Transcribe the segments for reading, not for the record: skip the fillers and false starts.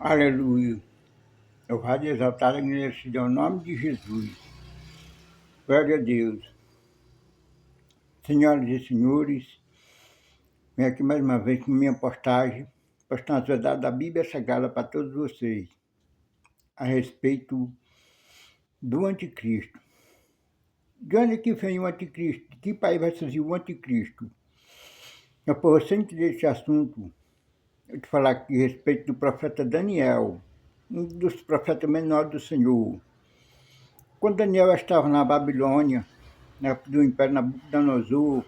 Aleluia. Louvado e exaltado e agradecido ao nome de Jesus. Glória a Deus. Senhoras e senhores, venho aqui mais uma vez com minha postagem, postando as verdades da Bíblia Sagrada para todos vocês, a respeito do anticristo. De onde é que vem o anticristo? De que país vai surgir o anticristo? Eu, por você entender esse assunto, eu te falar aqui a respeito do profeta Daniel, um dos profetas menores do Senhor. Quando Daniel estava na Babilônia, do Império Nabucodonosor,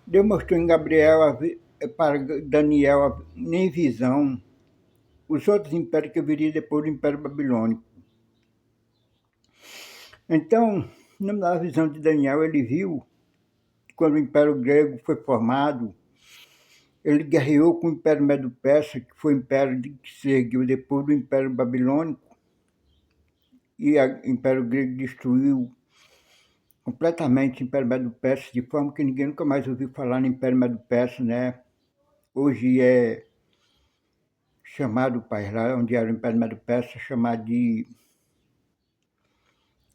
Deus mostrou em para Daniel em visão os outros impérios que viriam depois do Império Babilônico. Então, na visão de Daniel, ele viu que quando o Império Grego foi formado, ele guerreou com o Império Medo-Persa, que foi o império que seguiu depois do Império Babilônico, e o Império Grego destruiu completamente o Império Medo-Persa, de forma que ninguém nunca mais ouviu falar no Império Medo-Persa, né? Hoje é chamado o país lá onde era o Império Medo-Persa, chamado de...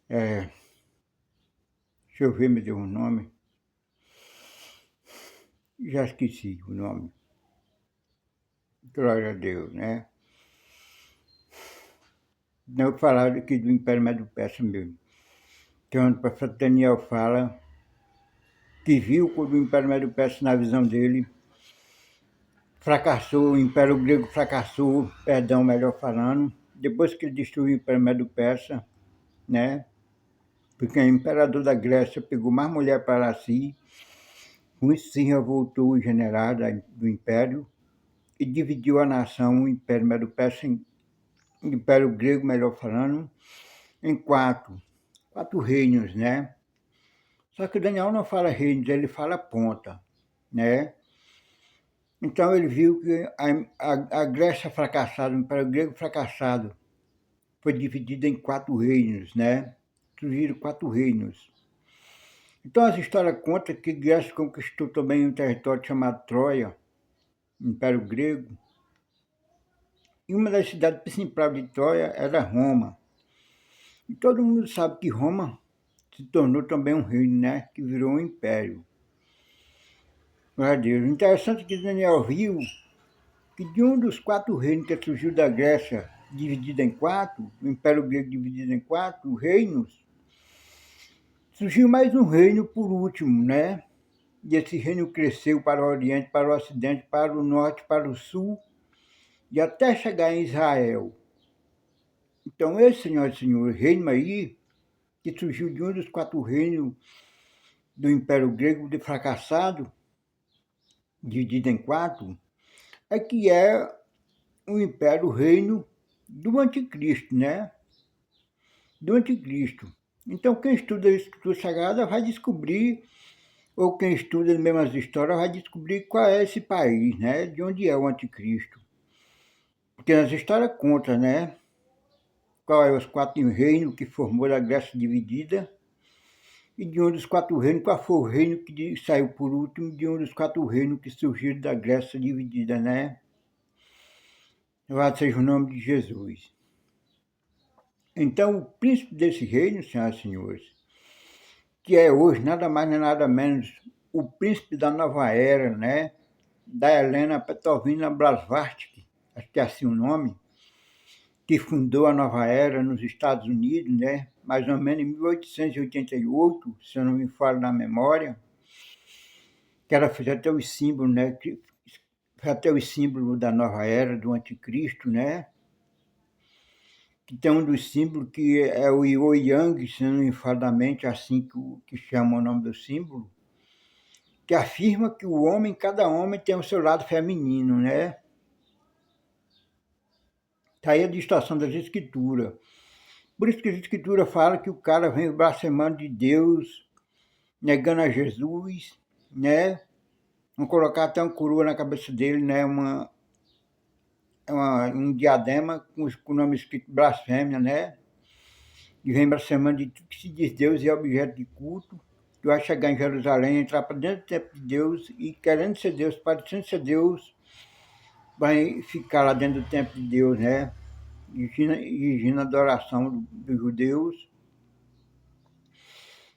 deixa eu ver, me deu um nome. Já esqueci o nome. Glória a Deus, né? Não falar aqui do Império Medo-Persa mesmo. Então, o profeta Daniel fala que viu quando o Império Medo-Persa, na visão dele, fracassou, o Império Grego fracassou, perdão, melhor falando, depois que ele destruiu o Império Medo-Persa, né? Porque o imperador da Grécia pegou mais mulher para si, com isso se revoltou o general do Império e dividiu a nação, o Império Medo-Persa, o Império Grego, melhor falando, em quatro reinos, né? Só que Daniel não fala reinos, ele fala ponta, né? Então ele viu que a Grécia fracassada, o Império Grego fracassado, foi dividido em quatro reinos, né? Surgiram quatro reinos. Então as histórias contam que Grécia conquistou também um território chamado Troia, Império Grego, e uma das cidades principais de Troia era Roma. E todo mundo sabe que Roma se tornou também um reino, né? Que virou um império. Glória a Deus. Interessante que Daniel viu que de um dos quatro reinos que surgiu da Grécia, dividido em quatro, o Império Grego dividido em quatro reinos, surgiu mais um reino por último, né? E esse reino cresceu para o Oriente, para o Ocidente, para o Norte, para o Sul, e até chegar em Israel. Então esse, senhoras e senhores, reino aí, que surgiu de um dos quatro reinos do Império Grego de fracassado, dividido em quatro, é que é o Império, o reino do Anticristo, né? Do Anticristo. Então quem estuda a Escritura Sagrada vai descobrir, ou quem estuda as mesmas histórias vai descobrir qual é esse país, né? De onde é o Anticristo. Porque as histórias contam, né? Qual é os quatro reinos que formou a Grécia dividida, e de um dos quatro reinos, qual foi o reino que saiu por último, de um dos quatro reinos que surgiram da Grécia dividida, né? Louvado seja o nome de Jesus. Então, o príncipe desse reino, senhoras e senhores, que é hoje nada mais nem nada menos o príncipe da nova era, né? Da Helena Petrovna Blavatsky, acho que é assim o nome, que fundou a nova era nos Estados Unidos, né? Mais ou menos em 1888, se eu não me falo na memória, que ela fez até os símbolos, né? Que fez até os símbolos da nova era, do anticristo, né? Que tem um dos símbolos que é o Yin-Yang, se não me falo da mente, assim que chama o nome do símbolo, que afirma que o homem, cada homem tem o seu lado feminino, né? Está aí a distorção das escrituras. Por isso que a escritura fala que o cara vem blasfemando de Deus, negando a Jesus, né? Vão colocar até uma coroa na cabeça dele, né? Um diadema com o nome escrito blasfêmia, né? E vem blasfemando de tudo que se diz Deus e é objeto de culto, que vai chegar em Jerusalém, entrar para dentro do templo de Deus e querendo ser Deus, parecendo ser Deus, vai ficar lá dentro do templo de Deus, né? Exigindo a adoração dos judeus.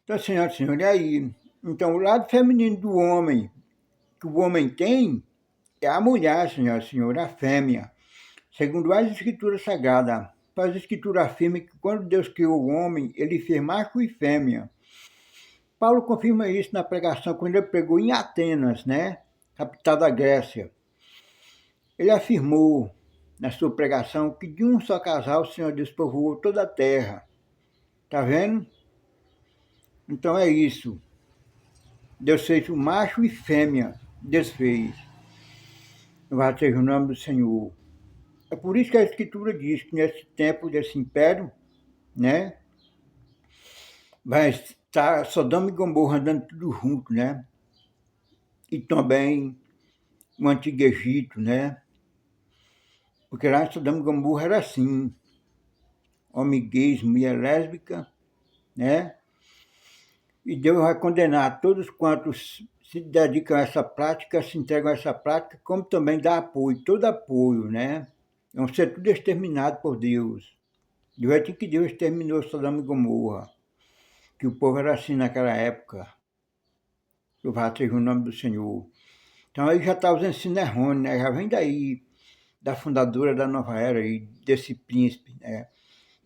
Então, senhora, senhor, e aí? Então, o lado feminino do homem, que o homem tem, é a mulher, senhora, senhor, a fêmea. Segundo as escrituras sagradas, as escrituras afirmam que quando Deus criou o homem, ele fez macho e fêmea. Paulo confirma isso na pregação quando ele pregou em Atenas, né? Capital da Grécia. Ele afirmou na sua pregação que de um só casal o Senhor Deus povoou toda a terra. Tá vendo? Então é isso. Deus fez o macho e fêmea. Deus fez. Louvado seja o nome do Senhor. É por isso que a Escritura diz que nesse tempo desse império, né? Vai estar Sodoma e Gomorra andando tudo junto, né? E também o Antigo Egito, né? Porque lá em Sodoma e Gomorra era assim. Homem gays, mulher lésbica, né? E Deus vai condenar todos quantos se dedicam a essa prática, se entregam a essa prática, como também dá apoio, todo apoio, né? Vão ser tudo exterminado por Deus. Deus é assim que Deus exterminou Sodoma e Gomorra, que o povo era assim naquela época. Louvado seja o nome do Senhor. Então aí já está os ensinos errôneos, né? Já vem daí, da fundadora da nova era, aí, desse príncipe, né?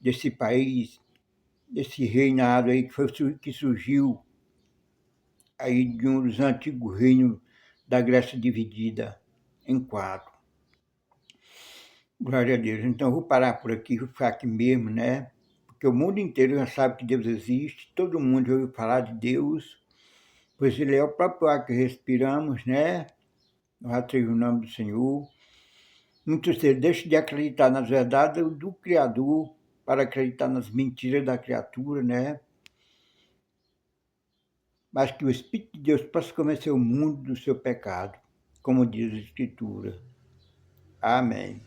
Desse país, desse reinado aí que surgiu aí de um dos antigos reinos da Grécia dividida em 4. Glória a Deus. Então eu vou parar por aqui, vou ficar aqui mesmo, né? Porque o mundo inteiro já sabe que Deus existe, todo mundo já ouviu falar de Deus, pois Ele é o próprio ar que respiramos, né? Louvado seja o nome do Senhor. Muitos deixam de acreditar nas verdades do Criador para acreditar nas mentiras da criatura, né? Mas que o Espírito de Deus possa convencer o mundo do seu pecado, como diz a Escritura. Amém.